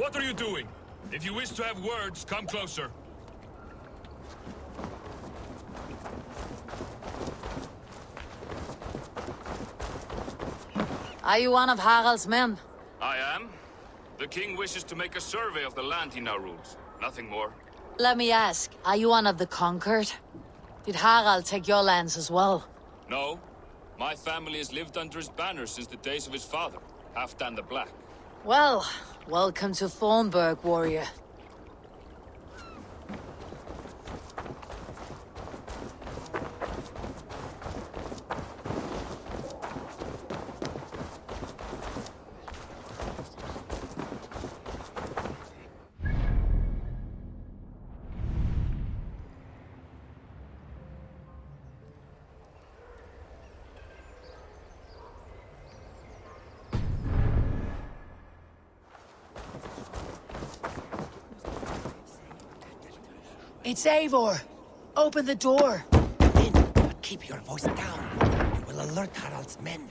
What are you doing? If you wish to have words, come closer. Are you one of Harald's men? I am. The king wishes to make a survey of the land he now rules. Nothing more. Let me ask, are you one of the conquered? Did Harald take your lands as well? No. My family has lived under his banner since the days of his father, Halfdan the Black. Well, welcome to Thornburg, warrior. It's Eivor! Open the door! In, but keep your voice down. You will alert Harald's men.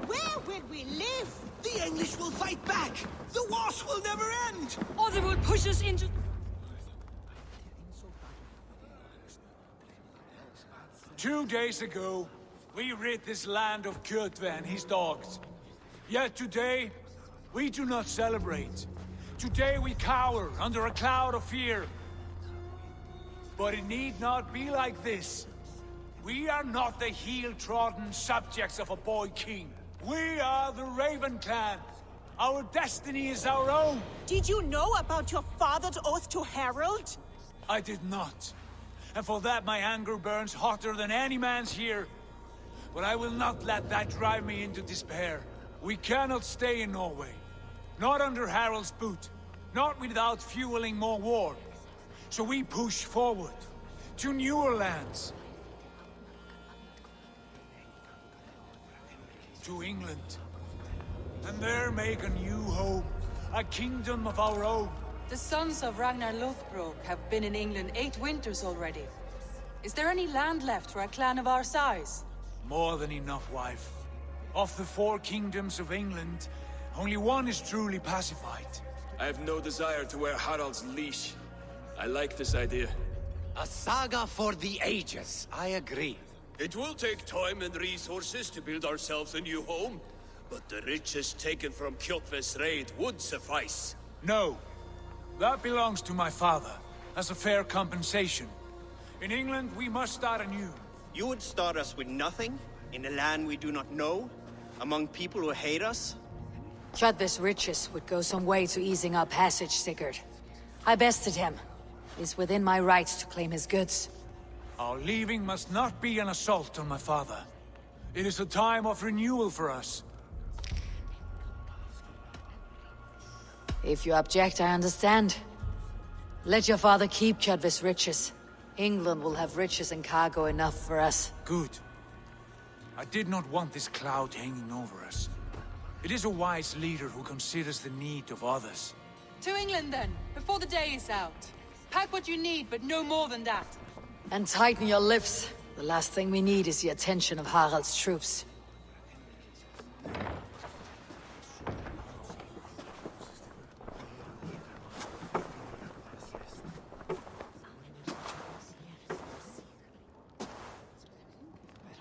Where will we live? The English will fight back! The wars will never end! Or they will push us into... 2 days ago, we rid this land of Kjotve and his dogs. Yet today, we do not celebrate. Today we cower under a cloud of fear. But it need not be like this. We are not the heel-trodden subjects of a boy king. We are the Raven clan. Our destiny is our own. Did you know about your father's oath to Harald? I did not. And for that my anger burns hotter than any man's here. But I will not let that drive me into despair. We cannot stay in Norway. Not under Harald's boot. Not without fueling more war. So we push forward. To newer lands. To England. And there make a new home. A kingdom of our own. The sons of Ragnar Lothbrok have been in England 8 winters already. Is there any land left for a clan of our size? More than enough, wife. Of the 4 kingdoms of England, only one is truly pacified. I have no desire to wear Harald's leash. I like this idea. A saga for the ages, I agree. It will take time and resources to build ourselves a new home, but the riches taken from Kjotve's raid would suffice. No. That belongs to my father, as a fair compensation. In England, we must start anew. You would start us with nothing? In a land we do not know? Among people who hate us? Kjotve's riches would go some way to easing our passage, Sigurd. I bested him. It's within my rights to claim his goods. Our leaving must not be an assault on my father. It is a time of renewal for us. If you object, I understand. Let your father keep Kjotve's riches. England will have riches and cargo enough for us. Good. I did not want this cloud hanging over us. It is a wise leader who considers the need of others. To England then, before the day is out. Pack what you need, but no more than that. And tighten your lips. The last thing we need is the attention of Harald's troops.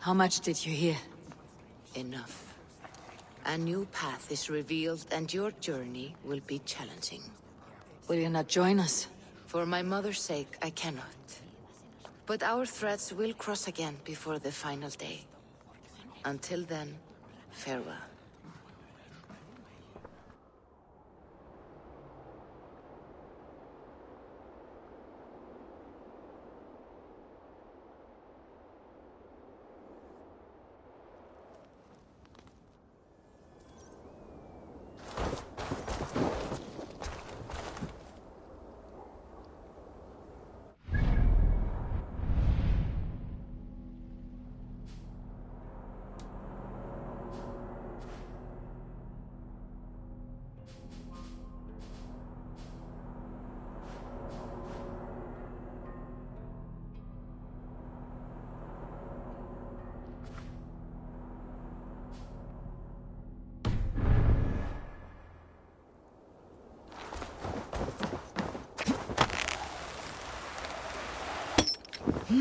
How much did you hear? Enough. A new path is revealed and your journey will be challenging. Will you not join us? For my mother's sake, I cannot. But our threads will cross again before the final day. Until then, farewell. I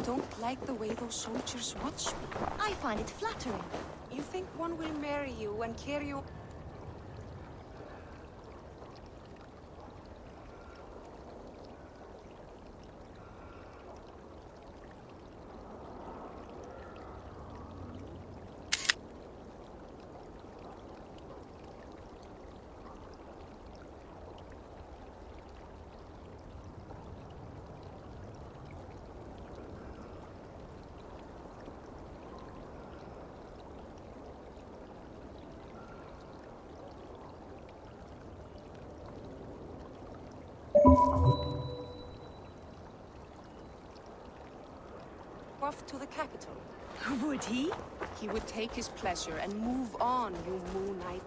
don't like the way those soldiers watch me. I find it flattering. You think one will marry you and carry you... off to the capital. Would he? He would take his pleasure and move on, you Moon Knight.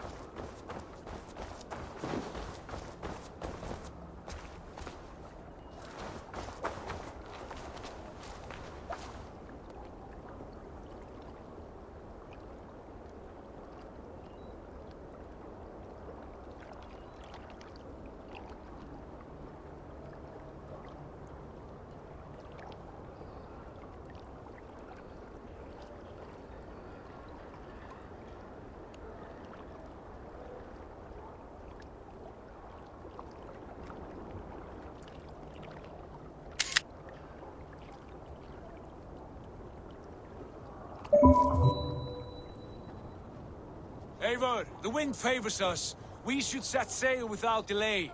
Eivor, the wind favors us. We should set sail without delay.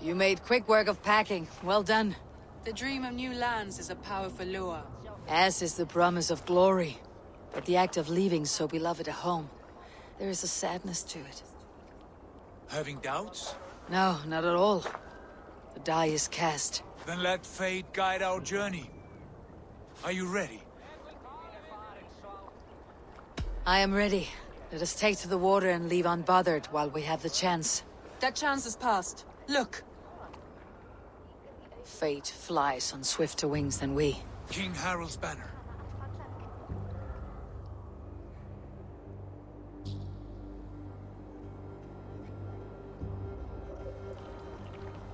You made quick work of packing. Well done. The dream of new lands is a powerful lure. As is the promise of glory. But the act of leaving so beloved a home, there is a sadness to it. Having doubts? No, not at all. The die is cast. Then let fate guide our journey. Are you ready? I am ready. Let us take to the water and leave unbothered while we have the chance. That chance is past. Look! Fate flies on swifter wings than we. King Harald's banner.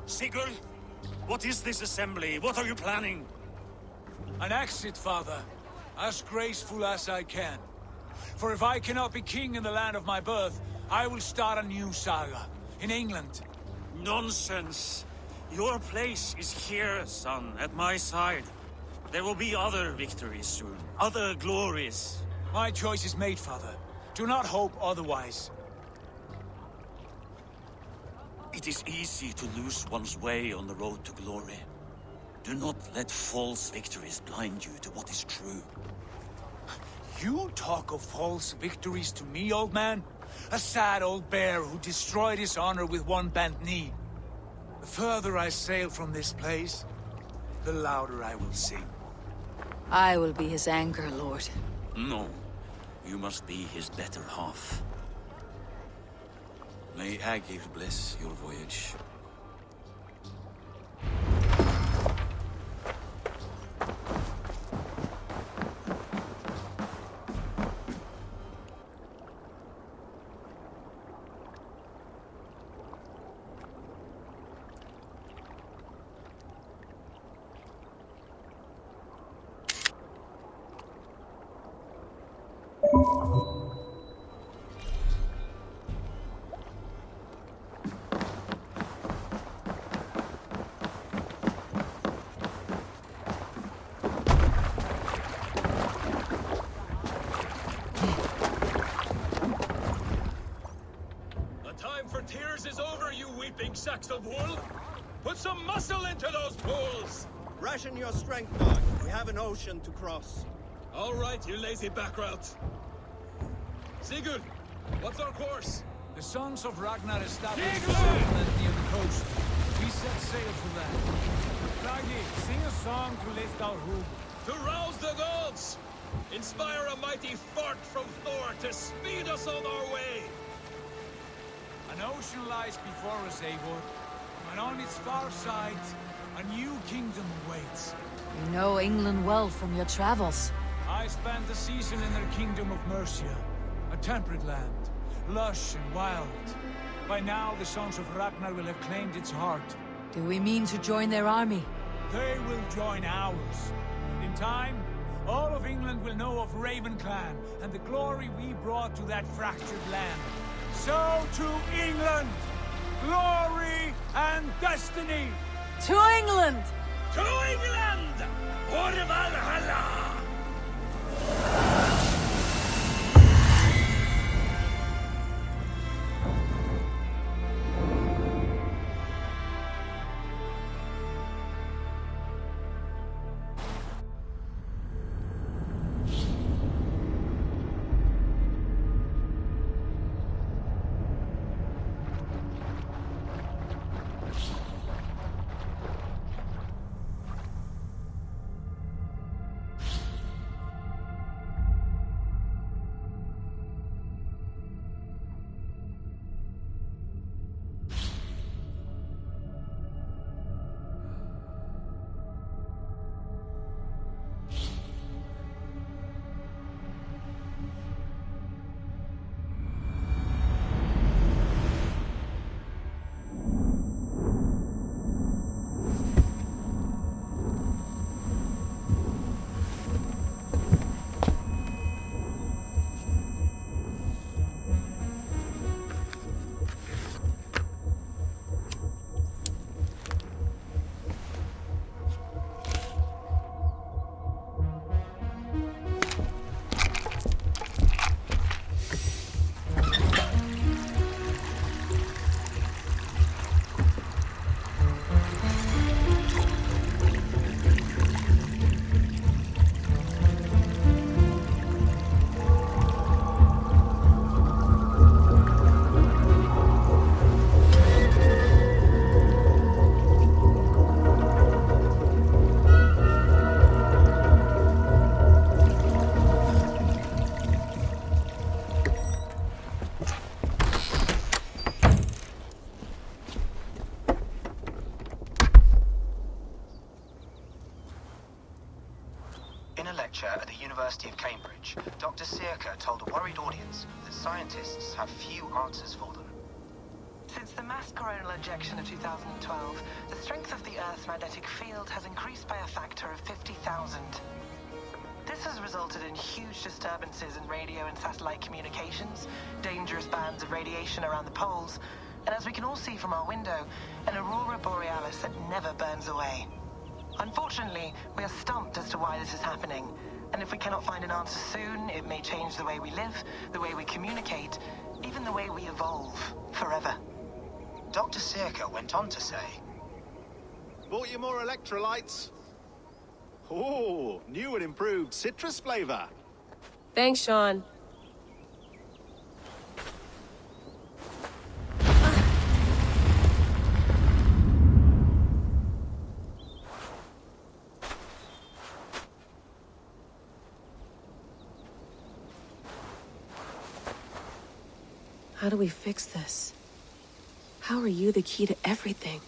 Sigurd, what is this assembly? What are you planning? An exit, father. As graceful as I can. For if I cannot be king in the land of my birth, I will start a new saga. In England. Nonsense. Your place is here, son, at my side. There will be other victories soon. Other glories. My choice is made, father. Do not hope otherwise. It is easy to lose one's way on the road to glory. Do not let false victories blind you to what is true. You talk of false victories to me, old man? A sad old bear who destroyed his honor with one bent knee. The further I sail from this place, the louder I will sing. I will be his anchor, Lord. No. You must be his better half. May Agir bless your voyage. Sacks of wool? Put some muscle into those pulls! Ration your strength, dog. We have an ocean to cross. All right, you lazy backrout. Sigurd, what's our course? The sons of Ragnar established a settlement near the coast. We set sail for that. Clicky, sing a song to lift our hoop. To rouse the gods! Inspire a mighty fart from Thor to speed us on our way! An ocean lies before us, Eivor, and on its far side, A new kingdom awaits. You know England well from your travels. I spent a season in their kingdom of Mercia. A temperate land, lush and wild. By now, the sons of Ragnar will have claimed its heart. Do we mean to join their army? They will join ours. In time, all of England will know of Raven Clan and the glory we brought to that fractured land. So to England! Glory and destiny! To England! To England! For Valhalla! In a lecture at the University of Cambridge, Dr. Circa told a worried audience that scientists have few answers for them. Since the mass coronal ejection of 2012, the strength of the Earth's magnetic field has increased by a factor of 50,000. This has resulted in huge disturbances in radio and satellite communications, dangerous bands of radiation around the poles, and as we can all see from our window, an aurora borealis that never burns away. Unfortunately, we are stumped as to why this is happening, and if we cannot find an answer soon, it may change the way we live, the way we communicate, even the way we evolve, forever. Dr. Circa went on to say, "Bought you more electrolytes? Oh, new and improved citrus flavor." Thanks, Sean. How do we fix this? How are you the key to everything?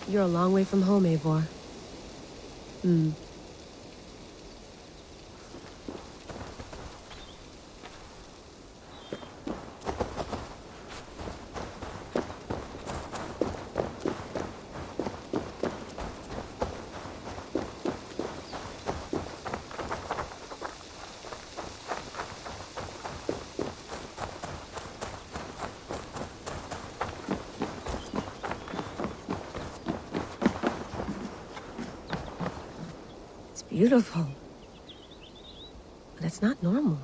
You're a long way from home, Eivor. Beautiful. But it's not normal.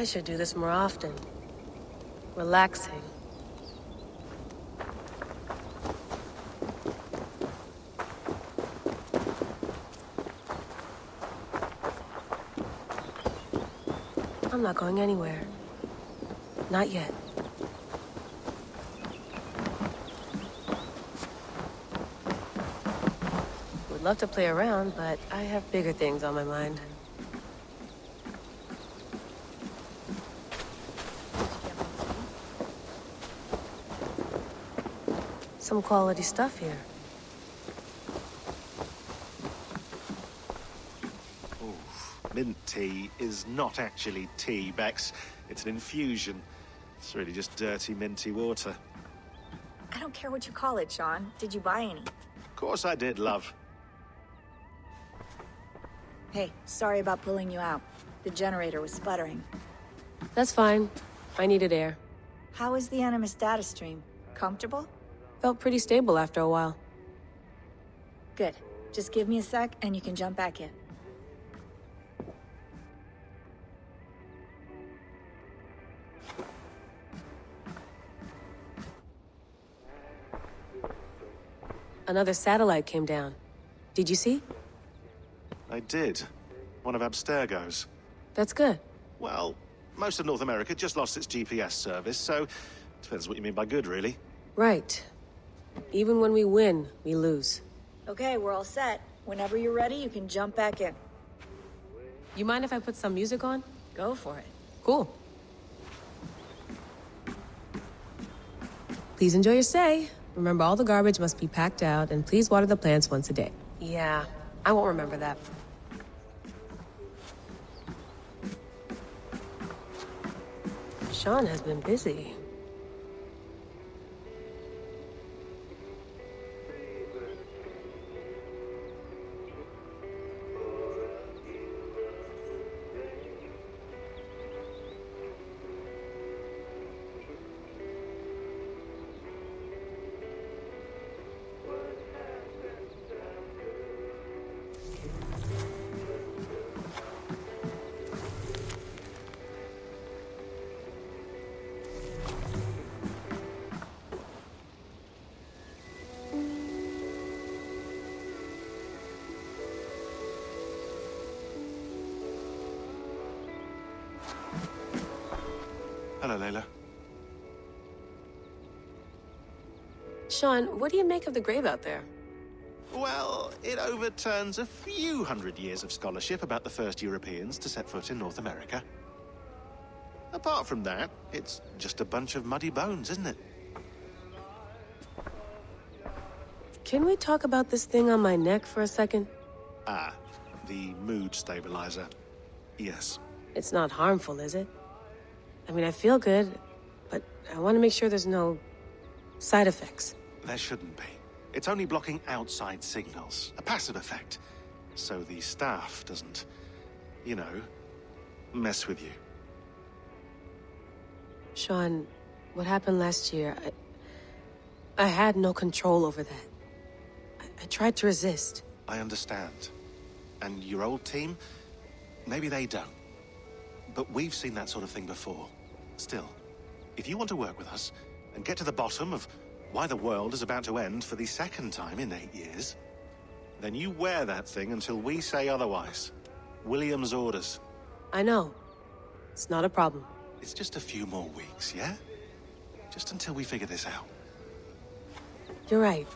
I should do this more often. Relaxing. I'm not going anywhere. Not yet. Would love to play around, but I have bigger things on my mind. Some quality stuff here. Mint tea is not actually tea, Bex. It's an infusion. It's really just dirty, minty water. I don't care what you call it, Sean. Did you buy any? Of course I did, love. Hey, sorry about pulling you out. The generator was sputtering. That's fine. I needed air. How is the Animus data stream? Comfortable? Felt pretty stable after a while. Good. Just give me a sec and you can jump back in. Another satellite came down. Did you see? I did. One of Abstergo's. That's good. Well, most of North America just lost its GPS service, so depends what you mean by good, really. Right. Even when we win, we lose. Okay, we're all set. Whenever you're ready, you can jump back in. You mind if I put some music on? Go for it. Cool. Please enjoy your stay. Remember, all the garbage must be packed out, and please water the plants once a day. Yeah, I won't remember that. Sean has been busy. Hello, Layla. Sean, what do you make of the grave out there? Well, it overturns a few hundred years of scholarship about the first Europeans to set foot in North America. Apart from that, it's just a bunch of muddy bones, isn't it? Can we talk about this thing on my neck for a second? Ah, the mood stabilizer. Yes. It's not harmful, is it? I mean, I feel good, but I want to make sure there's no side effects. There shouldn't be. It's only blocking outside signals, a passive effect, so the staff doesn't, you know, mess with you. Sean, what happened last year, I had no control over that. I tried to resist. I understand. And your old team, maybe they don't. But we've seen that sort of thing before. Still, if you want to work with us and get to the bottom of why the world is about to end for the second time in 8 years, then you wear that thing until we say otherwise. William's orders. I know. It's not a problem. It's just a few more weeks, yeah? Just until we figure this out. You're right.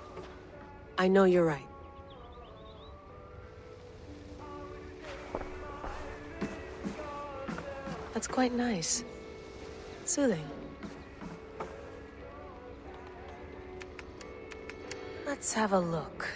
I know you're right. That's quite nice. Soothing. Let's have a look.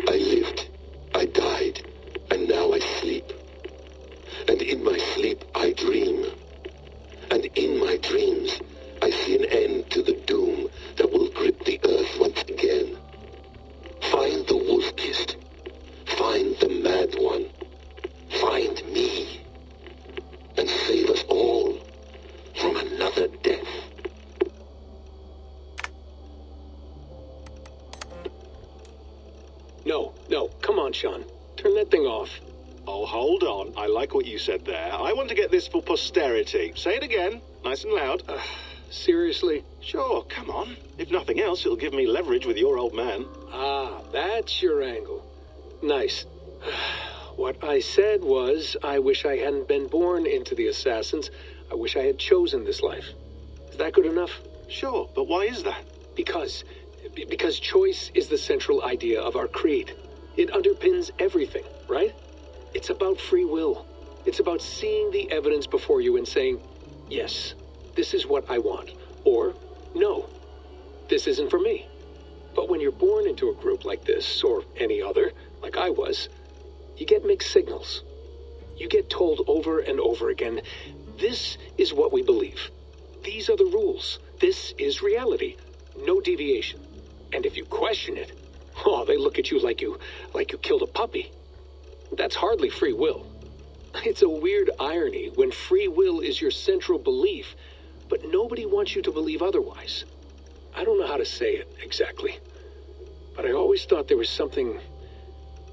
I lived, I died, and now I sleep. And in my sleep I dream. And in my dreams I see an end to the doom that will grip the earth once again. Find the wolf-kissed. Find the mad one. Find me. And save us all from another death. No, come on, Sean. Turn that thing off. Oh, hold on. I like what you said there. I want to get this for posterity. Say it again, nice and loud. Seriously? Sure, come on. If nothing else, it'll give me leverage with your old man. Ah, that's your angle. Nice. What I said was, I wish I hadn't been born into the Assassins. I wish I had chosen this life. Is that good enough? Sure, but why is that? Because choice is the central idea of our creed. It underpins everything, right? It's about free will. It's about seeing the evidence before you and saying, yes, this is what I want. Or, no, this isn't for me. But when you're born into a group like this, or any other, like I was, you get mixed signals. You get told over and over again, this is what we believe. These are the rules. This is reality. No deviation. And if you question it, oh, they look at you like you killed a puppy. That's hardly free will. It's a weird irony when free will is your central belief, but nobody wants you to believe otherwise. I don't know how to say it exactly, but I always thought there was something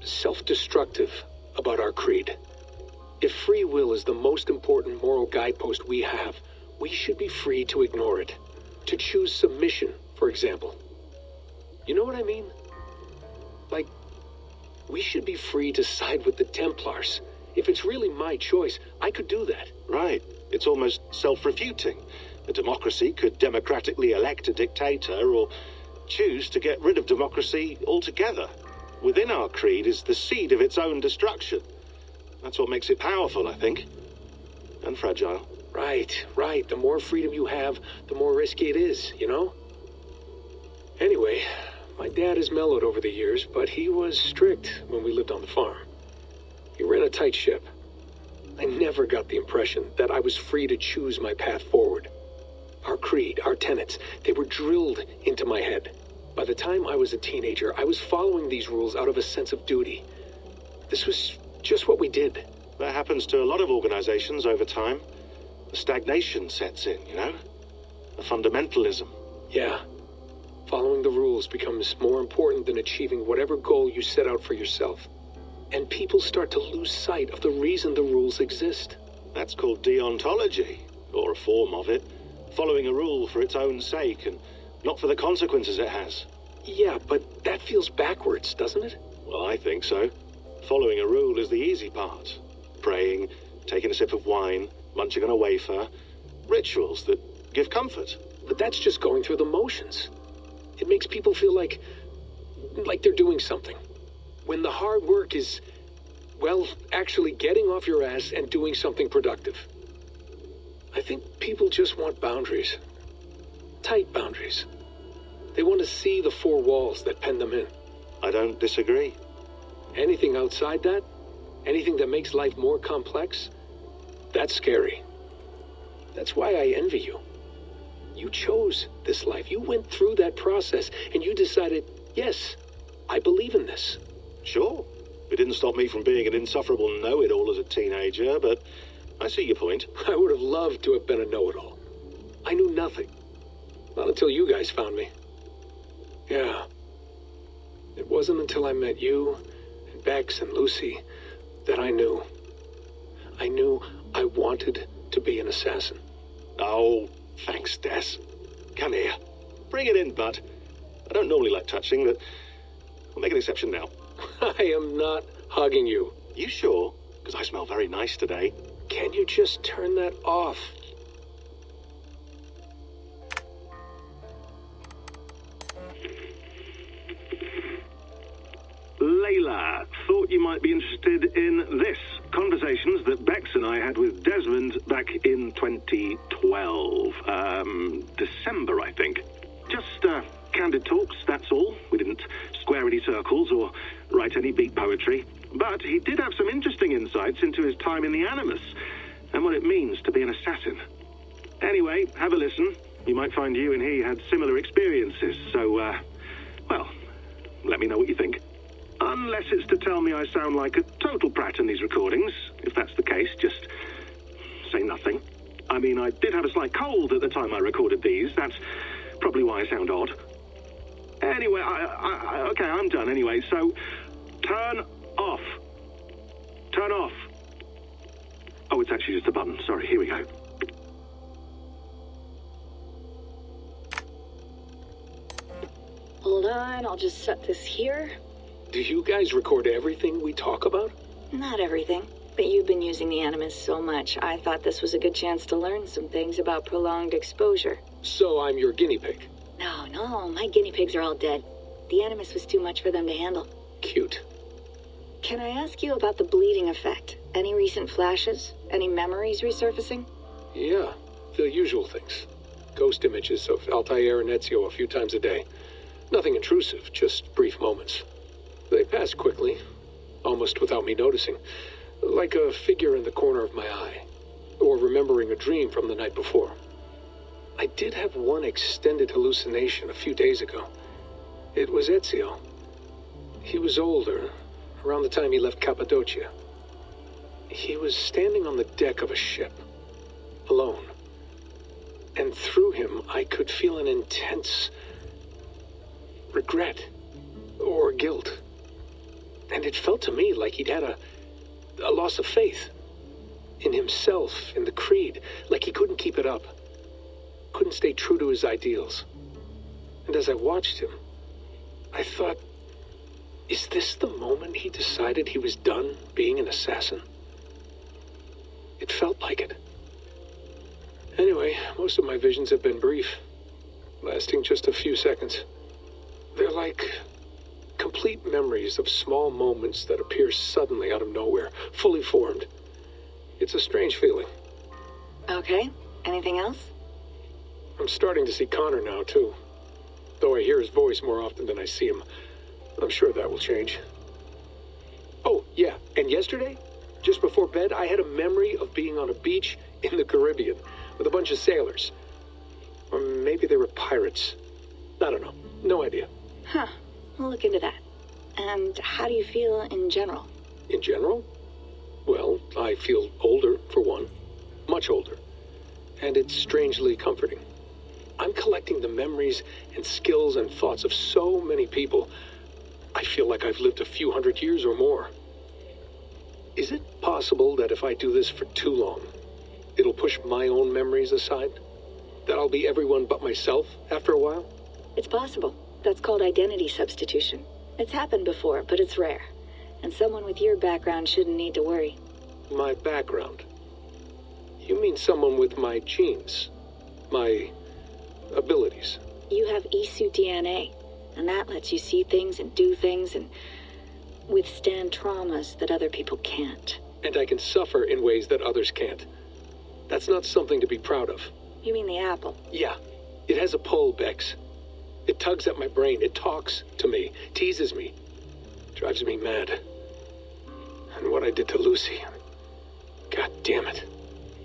self-destructive about our creed. If free will is the most important moral guidepost we have, we should be free to ignore it. To choose submission, for example. You know what I mean? Like, we should be free to side with the Templars. If it's really my choice, I could do that. Right. It's almost self-refuting. A democracy could democratically elect a dictator or choose to get rid of democracy altogether. Within our creed is the seed of its own destruction. That's what makes it powerful, I think. And fragile. Right. The more freedom you have, the more risky it is, you know? Anyway, my dad has mellowed over the years, but he was strict when we lived on the farm. He ran a tight ship. I never got the impression that I was free to choose my path forward. Our creed, our tenets, they were drilled into my head. By the time I was a teenager, I was following these rules out of a sense of duty. This was just what we did. That happens to a lot of organizations over time. The stagnation sets in, you know? The fundamentalism. Yeah. Following the rules becomes more important than achieving whatever goal you set out for yourself. And people start to lose sight of the reason the rules exist. That's called deontology, or a form of it. Following a rule for its own sake, and not for the consequences it has. Yeah, but that feels backwards, doesn't it? Well, I think so. Following a rule is the easy part. Praying, taking a sip of wine, munching on a wafer. Rituals that give comfort. But that's just going through the motions. It makes people feel like they're doing something. When the hard work is, well, actually getting off your ass and doing something productive. I think people just want boundaries. Tight boundaries. They want to see the four walls that pen them in. I don't disagree. Anything outside that, anything that makes life more complex, that's scary. That's why I envy you. You chose this life. You went through that process, and you decided, yes, I believe in this. Sure. It didn't stop me from being an insufferable know-it-all as a teenager, but I see your point. I would have loved to have been a know-it-all. I knew nothing. Not until you guys found me. Yeah. It wasn't until I met you, and Bex and Lucy, that I knew. I knew I wanted to be an assassin. Oh, thanks, Des. Come here. Bring it in, bud. I don't normally like touching, but I'll make an exception now. I am not hugging you. You sure? Because I smell very nice today. Can you just turn that off? Layla, thought you might be interested in this. Conversations that Bex and I had with Desmond back in 2012. December, I think. Just, candid talks, that's all. We didn't square any circles or write any beat poetry. But he did have some interesting insights into his time in the Animus and what it means to be an assassin. Anyway, have a listen. You might find you and he had similar experiences, so, well, let me know what you think. Unless it's to tell me I sound like a total prat in these recordings. If that's the case, just say nothing. I mean, I did have a slight cold at the time I recorded these. That's probably why I sound odd. Anyway, okay, I'm done anyway, so turn off. Turn off. Oh, it's actually just a button. Sorry, here we go. Hold on, I'll just set this here. Do you guys record everything we talk about? Not everything, but you've been using the Animus so much, I thought this was a good chance to learn some things about prolonged exposure. So I'm your guinea pig? No, my guinea pigs are all dead. The Animus was too much for them to handle. Cute. Can I ask you about the bleeding effect? Any recent flashes? Any memories resurfacing? Yeah, the usual things. Ghost images of Altair and Ezio a few times a day. Nothing intrusive, just brief moments. They pass quickly, almost without me noticing. Like a figure in the corner of my eye. Or remembering a dream from the night before. I did have one extended hallucination a few days ago. It was Ezio. He was older, around the time he left Cappadocia. He was standing on the deck of a ship, alone. And through him, I could feel an intense regret or guilt. And it felt to me like he'd had a loss of faith in himself, in the creed, like he couldn't keep it up, couldn't stay true to his ideals. And as I watched him, I thought, is this the moment he decided he was done being an assassin? It felt like it. Anyway, most of my visions have been brief, lasting just a few seconds. They're like complete memories of small moments that appear suddenly out of nowhere, fully formed. It's a strange feeling. Okay, anything else? I'm starting to see Connor now, too. Though I hear his voice more often than I see him. I'm sure that will change. Oh, yeah, and yesterday, just before bed, I had a memory of being on a beach in the Caribbean with a bunch of sailors. Or maybe they were pirates. I don't know. No idea. Huh. We'll look into that. And how do you feel in general? In general? Well, I feel older, for one. Much older. And it's strangely comforting. I'm collecting the memories and skills and thoughts of so many people. I feel like I've lived a few hundred years or more. Is it possible that if I do this for too long, it'll push my own memories aside? That I'll be everyone but myself after a while? It's possible. That's called identity substitution. It's happened before, but it's rare. And someone with your background shouldn't need to worry. My background? You mean someone with my genes? My abilities? You have Isu DNA, and that lets you see things and do things and withstand traumas that other people can't. And I can suffer in ways that others can't. That's not something to be proud of. You mean the apple? Yeah. It has a pull, Bex. It tugs at my brain. It talks to me. Teases me. Drives me mad. And what I did to Lucy... God damn it.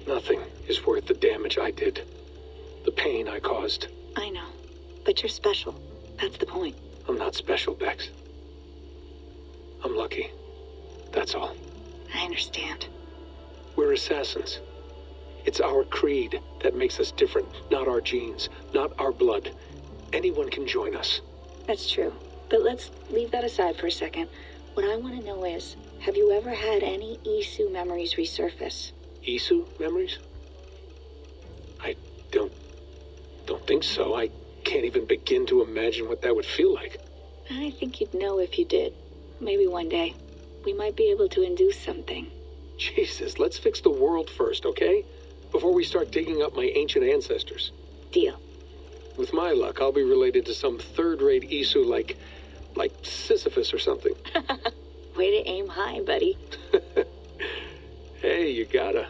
Nothing is worth the damage I did. The pain I caused. I know. But you're special. That's the point. I'm not special, Bex. I'm lucky. That's all. I understand. We're assassins. It's our creed that makes us different, not our genes, not our blood. Anyone can join us. That's true. But let's leave that aside for a second. What I want to know is, have you ever had any Isu memories resurface? Isu memories? I don't think so. I can't even begin to imagine what that would feel like. I think you'd know if you did. Maybe one day. We might be able to induce something. Jesus, let's fix the world first, okay? Before we start digging up my ancient ancestors. Deal. With my luck, I'll be related to some third-rate Isu like Sisyphus or something. Way to aim high, buddy. Hey, you gotta.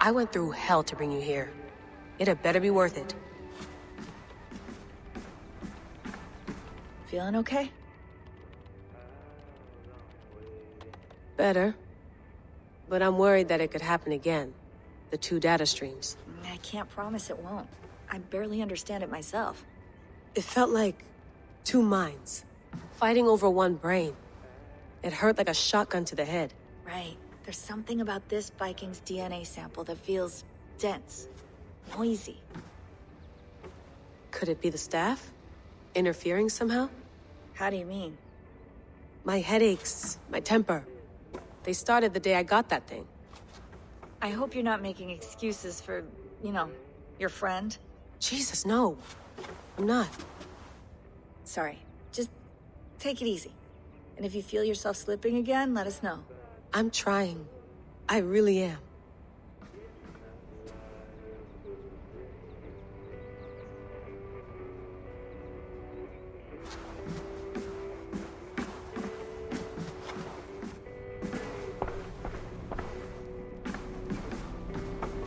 I went through hell to bring you here. It had better be worth it. Feeling okay? Better. But I'm worried that it could happen again. The 2 data streams. I can't promise it won't. I barely understand it myself. It felt like 2 minds, fighting over 1 brain. It hurt like a shotgun to the head. Right. There's something about this Viking's DNA sample that feels dense, noisy. Could it be the staff? Interfering somehow? How do you mean? My headaches, my temper. They started the day I got that thing. I hope you're not making excuses for, you know, your friend. Jesus, no. I'm not. Sorry. Just take it easy. And if you feel yourself slipping again, let us know. I'm trying. I really am.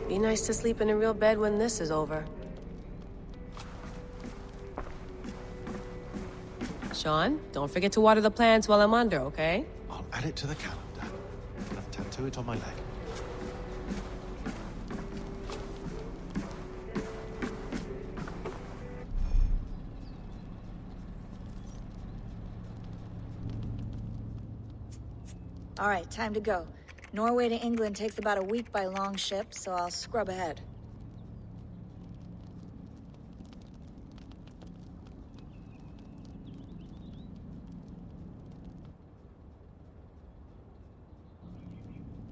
Be nice to sleep in a real bed when this is over. Sean, don't forget to water the plants while I'm under, okay? I'll add it to the calendar. And tattoo it on my leg. All right, time to go. Norway to England takes about a week by long ship, so I'll scrub ahead.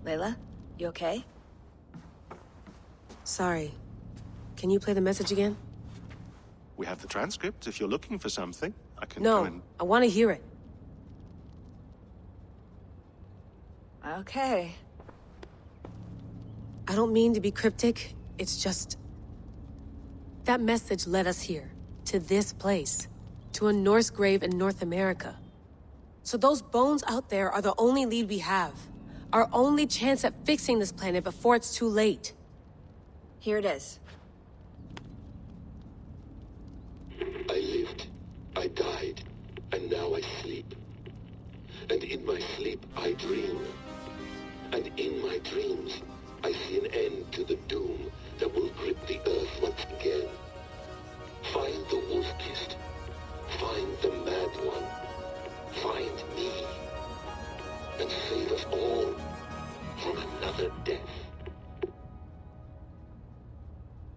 Layla, you okay? Sorry. Can you play the message again? We have the transcript. If you're looking for something, I can No, come and... I want to hear it. Okay. I don't mean to be cryptic. It's just... that message led us here. To this place. To a Norse grave in North America. So those bones out there are the only lead we have. Our only chance at fixing this planet before it's too late. Here it is. I lived, I died, and now I sleep. And in my sleep I dream. And in my dreams, I see an end to the doom that will grip the earth once again. Find the wolf-kissed. Find the mad one. Find me. And save us all from another death.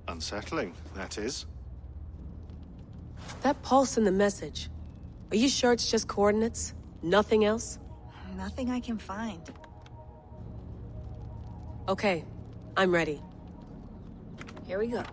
Unsettling, that is. That pulse in the message. Are you sure it's just coordinates? Nothing else? Nothing I can find. Okay, I'm ready. Here we go.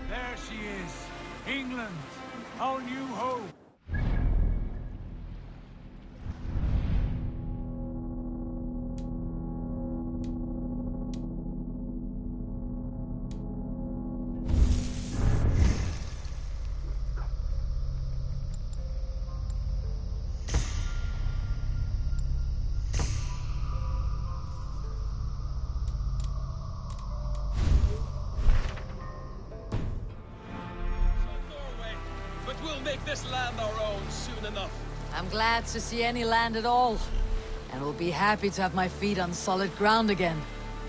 There she is. England. Our new hope. We'll make this land our own soon enough. I'm glad to see any land at all. And will be happy to have my feet on solid ground again.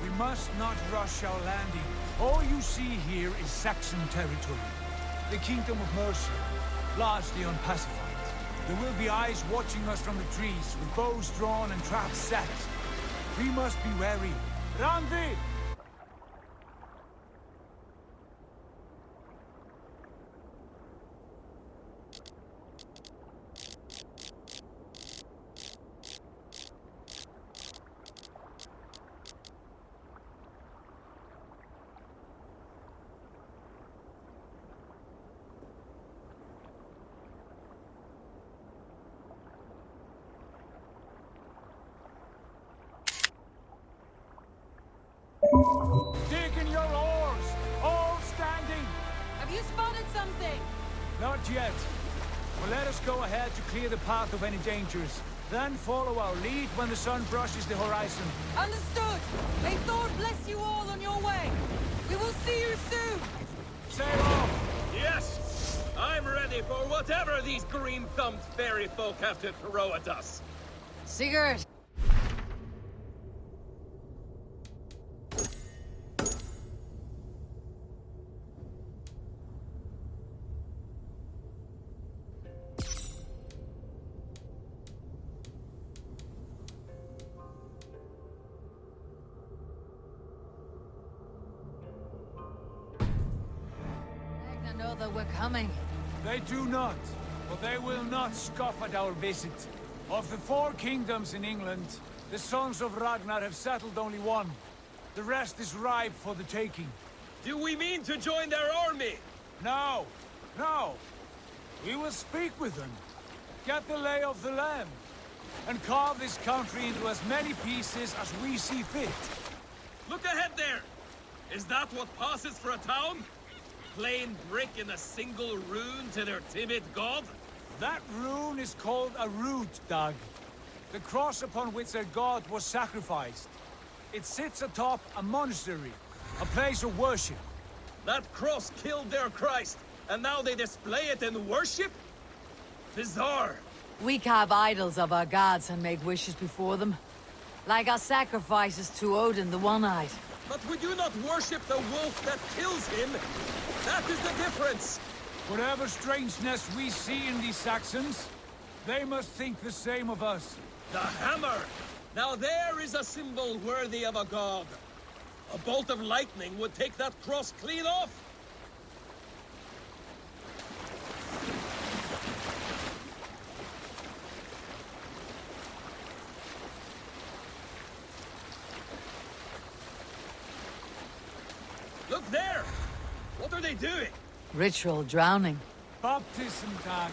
We must not rush our landing. All you see here is Saxon territory. The Kingdom of Mercia, largely unpacified. There will be eyes watching us from the trees, with bows drawn and traps set. We must be wary. Randi! Dig in your oars! All standing! Have you spotted something? Not yet. Well, let us go ahead to clear the path of any dangers. Then follow our lead when the sun brushes the horizon. Understood! May Thor bless you all on your way! We will see you soon! Sail off! Yes! I'm ready for whatever these green-thumbed fairy folk have to throw at us. Sigurd! Know that we're coming. They do not, but they will not scoff at our visit. Of the 4 kingdoms in England, the sons of Ragnar have settled only one. The rest is ripe for the taking. Do we mean to join their army? No, no. We will speak with them, get the lay of the land, and carve this country into as many pieces as we see fit. Look ahead there! Is that what passes for a town? Plain brick in a single rune to their timid god? That rune is called a root, Dag. The cross upon which their god was sacrificed. It sits atop a monastery, a place of worship. That cross killed their Christ, and now they display it in worship? Bizarre. We carve idols of our gods and make wishes before them. Like our sacrifices to Odin the One-Eyed. But we do not worship the wolf that kills him. That is the difference. Whatever strangeness we see in these Saxons, they must think the same of us. The hammer! Now there is a symbol worthy of a god. A bolt of lightning would take that cross clean off. Look there! What are they doing? Ritual drowning. Baptism, Dag.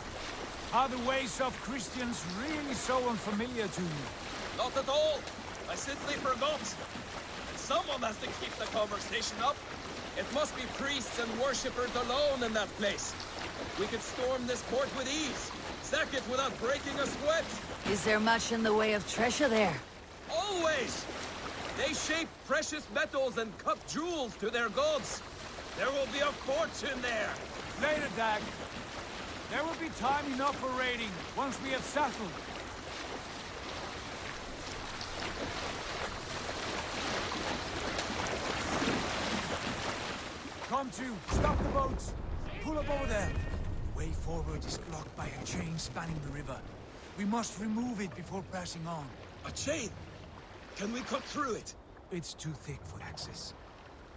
Are the ways of Christians really so unfamiliar to you? Not at all. I simply forgot. Someone has to keep the conversation up. It must be priests and worshippers alone in that place. We could storm this port with ease. Sack it without breaking a sweat. Is there much in the way of treasure there? Always! They shape precious metals and cut jewels to their gods. There will be a fortune there. Later, Dag. There will be time enough for raiding once we have settled. Come to, stop the boats. Pull up over there. The way forward is blocked by a chain spanning the river. We must remove it before passing on. A chain? Can we cut through it? It's too thick for access.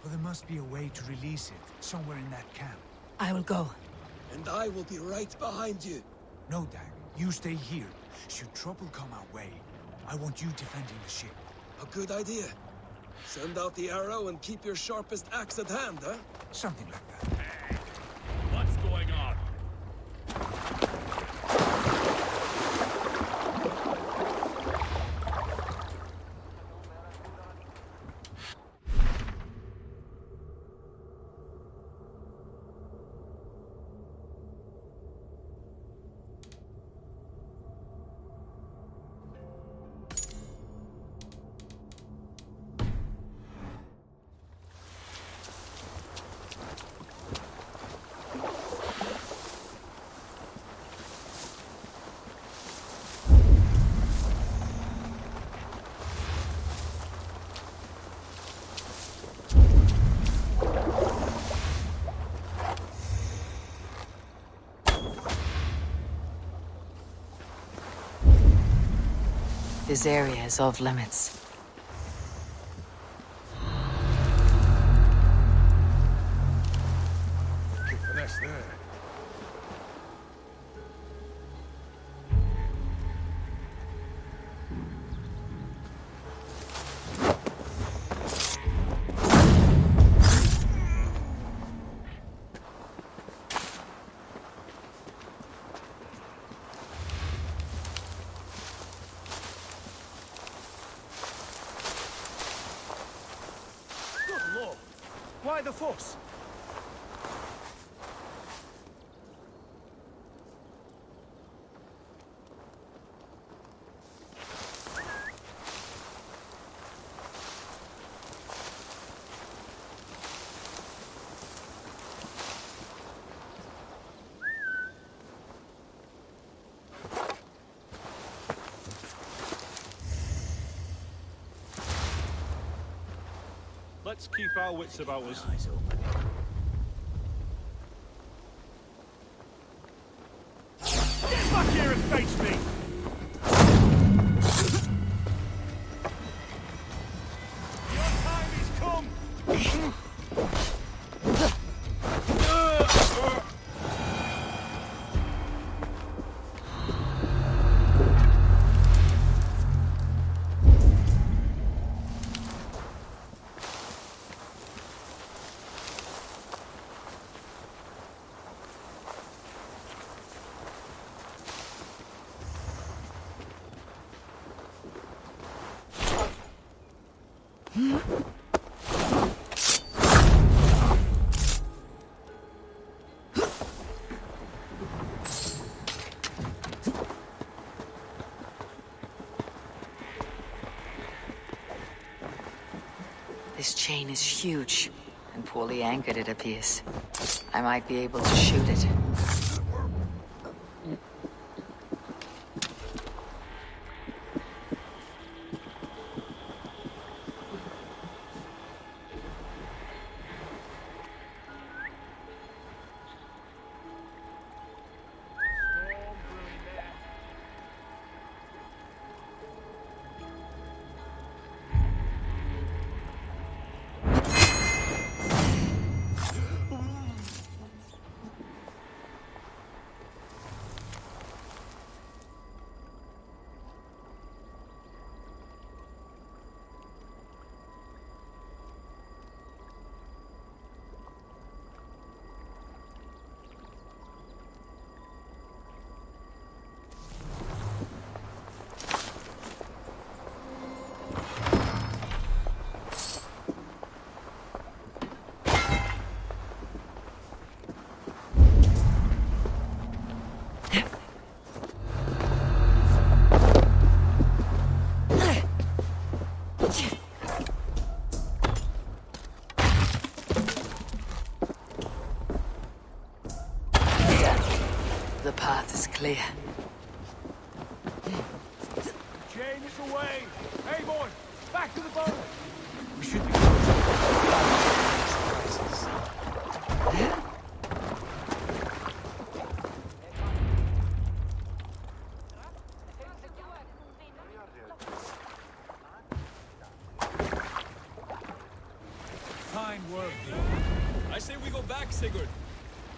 But there must be a way to release it, somewhere in that camp. I will go. And I will be right behind you. No, Dag. You stay here. Should trouble come our way, I want you defending the ship. A good idea. Send out the arrow and keep your sharpest axe at hand, huh? Something like that. What's going on? This area is off limits. Finesse there. Why the fuss? Let's keep our wits about us. Get back here and face me! Your time is come! This chain is huge, and poorly anchored it appears. I might be able to shoot it. The path is clear. The chain is away! Hey, boy! Back to the boat! We should be fine work, I say we go back, Sigurd.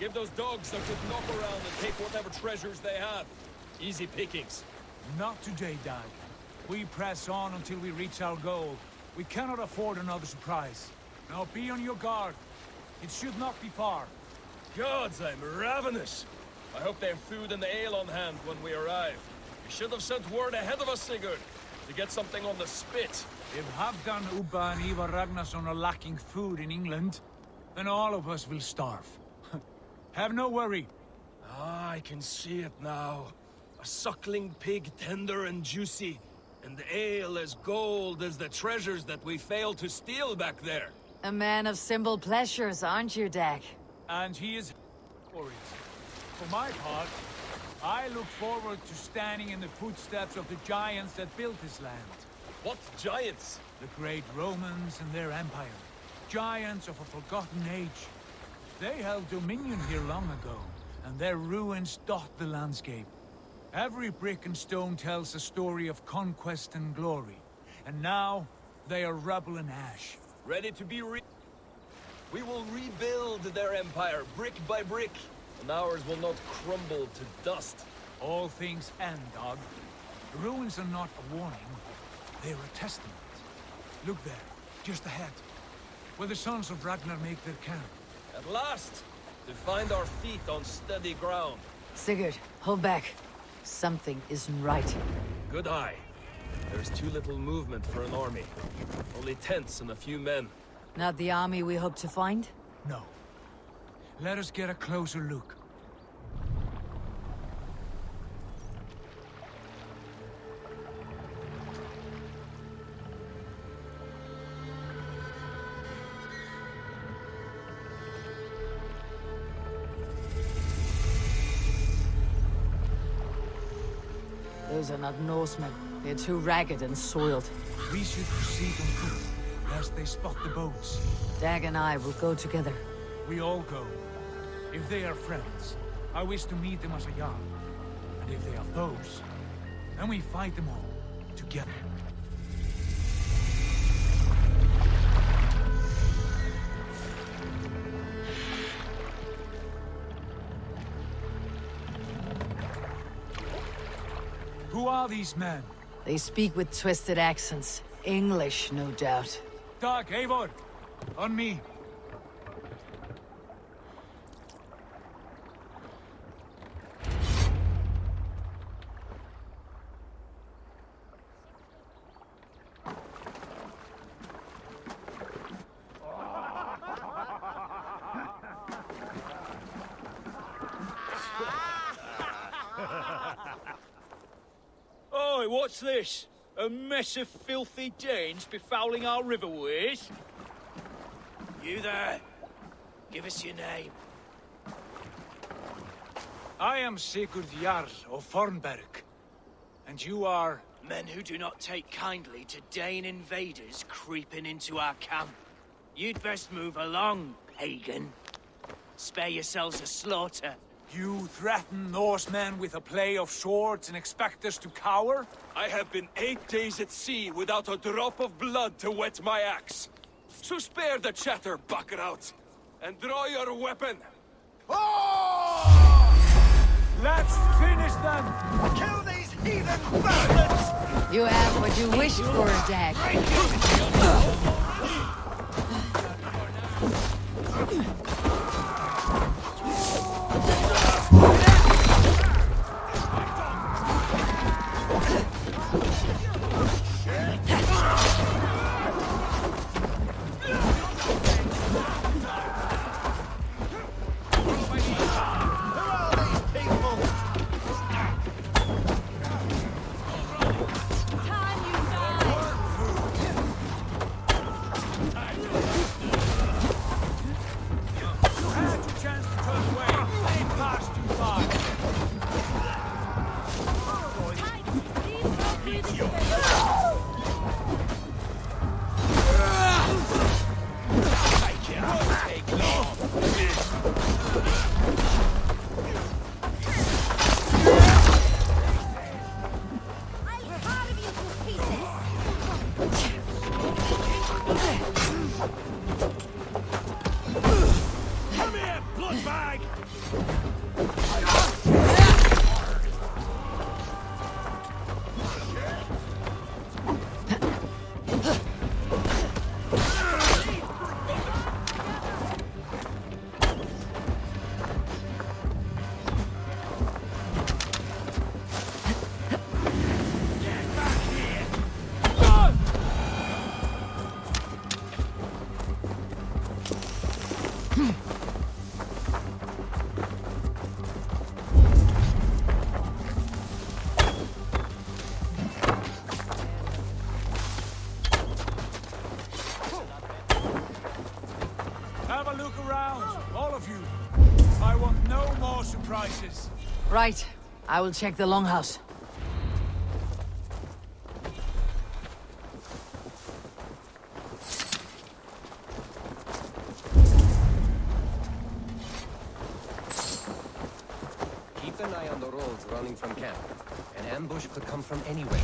Give those dogs a good knock around and take whatever treasures they have. Easy pickings. Not today, Dad. We press on until we reach our goal. We cannot afford another surprise. Now be on your guard. It should not be far. Gods, I'm ravenous. I hope they have food and ale on hand when we arrive. We should have sent word ahead of us, Sigurd, to get something on the spit. If Halfdan, Ubba, and Ivar Ragnarsson are lacking food in England, then all of us will starve. Have no worry. Ah, I can see it now. A suckling pig, tender and juicy, and the ale as gold as the treasures that we failed to steal back there. A man of simple pleasures, aren't you, Dak? And he is for it. For my part, I look forward to standing in the footsteps of the giants that built this land. What giants? The great Romans and their empire. Giants of a forgotten age. They held dominion here long ago, and their ruins dot the landscape. Every brick and stone tells a story of conquest and glory. And now, they are rubble and ash. Ready to be We will rebuild their empire, brick by brick. And ours will not crumble to dust. All things end, dog. The ruins are not a warning. They're a testament. Look there, just ahead. Where the sons of Ragnar make their camp. At last! To find our feet on steady ground. Sigurd, hold back. Something isn't right. Good eye. There's too little movement for an army. Only tents and a few men. Not the army we hope to find? No. Let us get a closer look. Those are not Norsemen. They're too ragged and soiled. We should proceed on foot, lest they spot the boats. Dag and I will go together. We all go. If they are friends, I wish to meet them as a yard. And if they are foes, then we fight them all, together. Who are these men? They speak with twisted accents. English, no doubt. Dag, Eivor! On me! Oi, what's this? A mess of filthy Danes befouling our riverways? You there? Give us your name. I am Sigurd Jarl of Fornberg. And you are... Men who do not take kindly to Dane invaders creeping into our camp. You'd best move along, pagan. Spare yourselves a slaughter. You threaten Norsemen with a play of swords and expect us to cower? I have been 8 days at sea without a drop of blood to wet my axe. So spare the chatter, buckerout, and draw your weapon. Oh! Let's finish them! Kill these heathen bastards! You have what you wished for, Dag. Have a look around, all of you. I want no more surprises. Right. I will check the longhouse. Keep an eye on the roads, running from camp. An ambush could come from anywhere.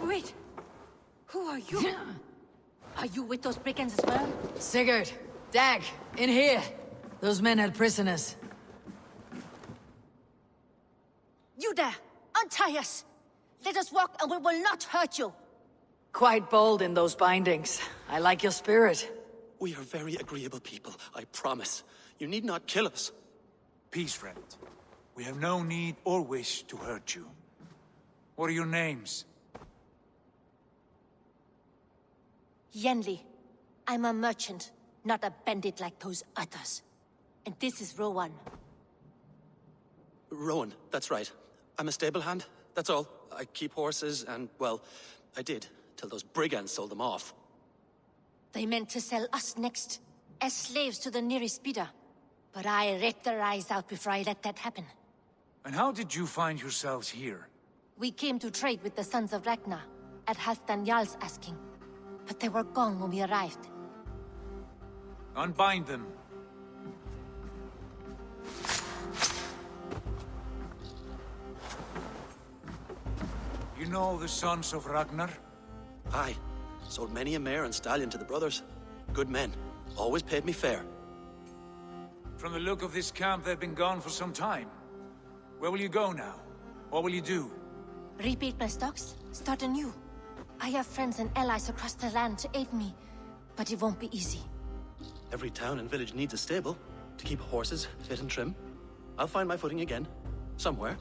Wait! Who are you? Are you with those brigands as well? Sigurd, Dag, in here. Those men had prisoners. You there! Untie us! Let us walk and we will not hurt you! Quite bold in those bindings. I like your spirit. We are very agreeable people, I promise. You need not kill us. Peace, friend. We have no need or wish to hurt you. What are your names? Yenli. I'm a merchant, not a bandit like those others. And this is Rowan. Rowan, that's right. I'm a stable hand, that's all. I keep horses and, well, I did, till those brigands sold them off. They meant to sell us next, as slaves to the nearest bidder. But I ripped their eyes out before I let that happen. And how did you find yourselves here? We came to trade with the Sons of Ragnar, at Halfdan Jarl's asking. But they were gone when we arrived. Unbind them. You know the Sons of Ragnar? Aye. Sold many a mare and stallion to the brothers. Good men. Always paid me fair. From the look of this camp, they've been gone for some time. Where will you go now? What will you do? Rebuild my stocks, start anew. I have friends and allies across the land to aid me, but it won't be easy. Every town and village needs a stable to keep horses fit and trim. I'll find my footing again. Somewhere.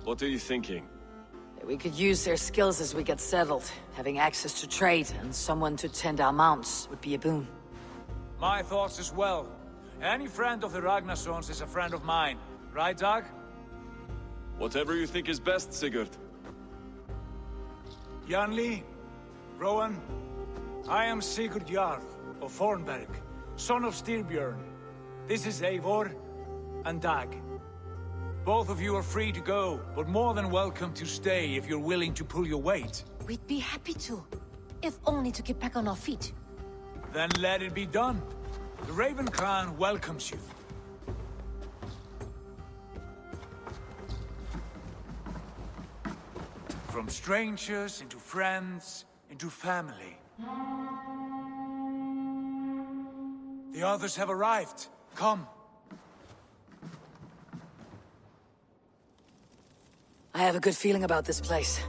What are you thinking? We could use their skills as we get settled. Having access to trade and someone to tend our mounts would be a boon. My thoughts as well. Any friend of the Ragnarsons is a friend of mine. Right, Dag? Whatever you think is best, Sigurd. Janli, Rowan, I am Sigurd Jarl of Fornberg, son of Styrbjörn. This is Eivor and Dag. Both of you are free to go, but more than welcome to stay if you're willing to pull your weight. We'd be happy to, if only to get back on our feet. Then let it be done. The Raven clan welcomes you. From strangers into friends, into family. The others have arrived. Come. I have a good feeling about this place.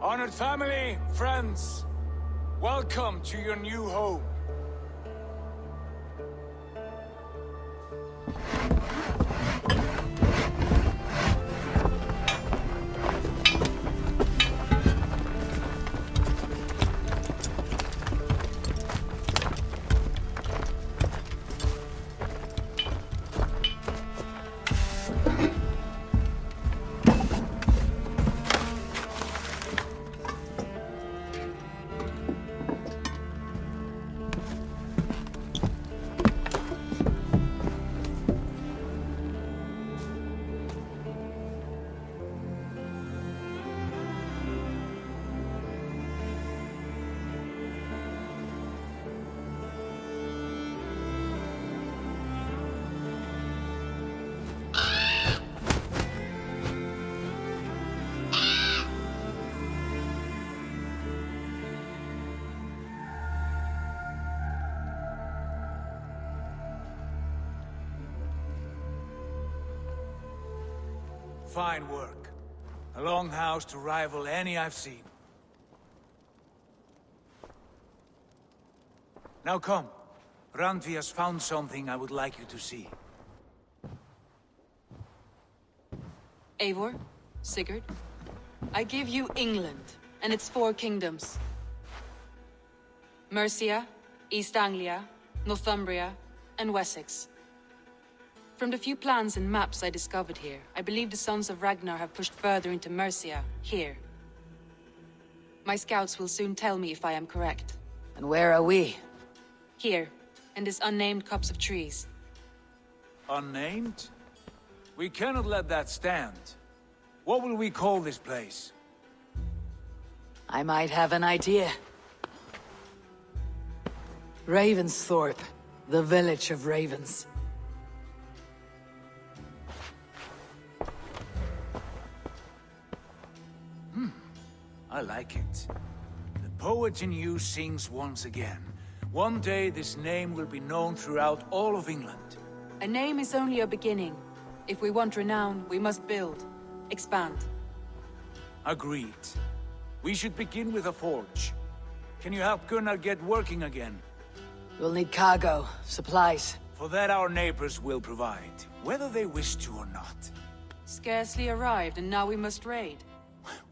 Honored family, friends, welcome to your new home. Fine work. A longhouse to rival any I've seen. Now come. Randvi has found something I would like you to see. Eivor, Sigurd, I give you England and its 4 kingdoms. Mercia, East Anglia, Northumbria, and Wessex. From the few plans and maps I discovered here, I believe the Sons of Ragnar have pushed further into Mercia, here. My scouts will soon tell me if I am correct. And where are we? Here, in this unnamed copse of trees. Unnamed? We cannot let that stand. What will we call this place? I might have an idea. Ravensthorpe, the village of ravens. I like it. The poet in you sings once again. One day this name will be known throughout all of England. A name is only a beginning. If we want renown, we must build, expand. Agreed. We should begin with a forge. Can you help Gunnar get working again? We'll need cargo, supplies. For that our neighbors will provide, whether they wish to or not. Scarcely arrived, and now we must raid.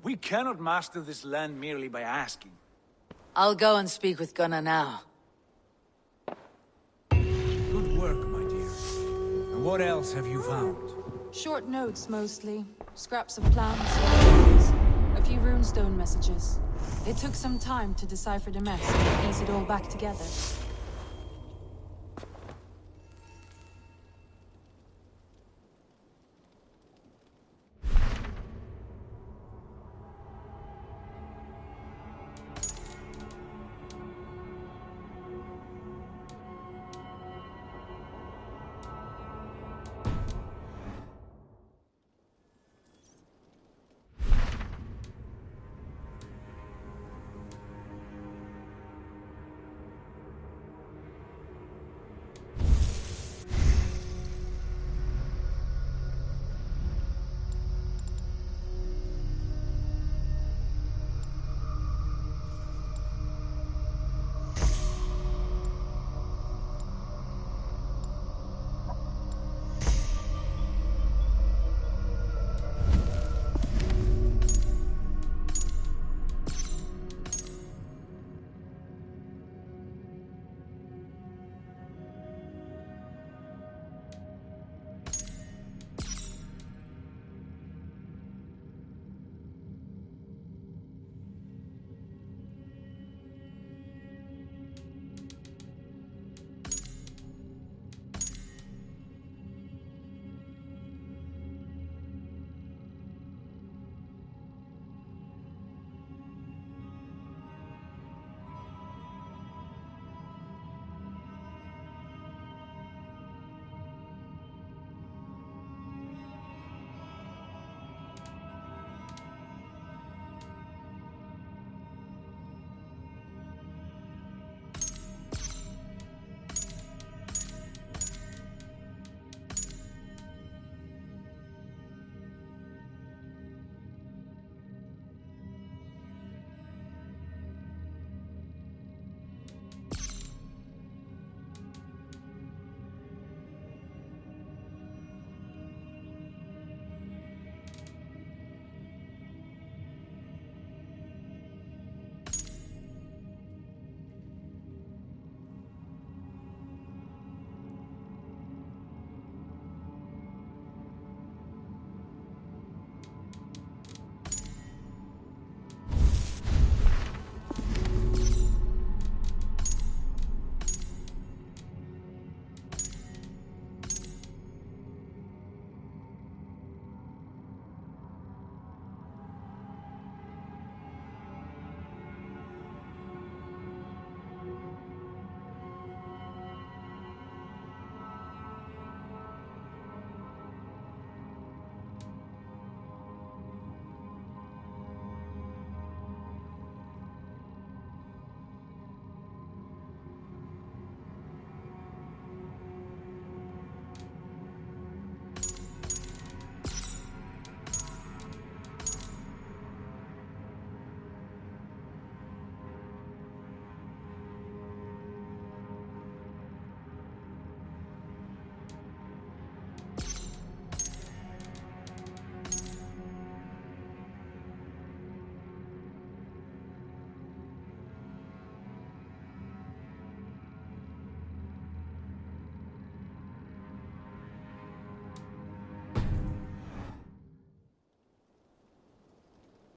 We cannot master this land merely by asking. I'll go and speak with Gunnar now. Good work, my dear. And what else have you found? Short notes, mostly. Scraps of plans, a few runestone messages. It took some time to decipher the mess and piece it all back together.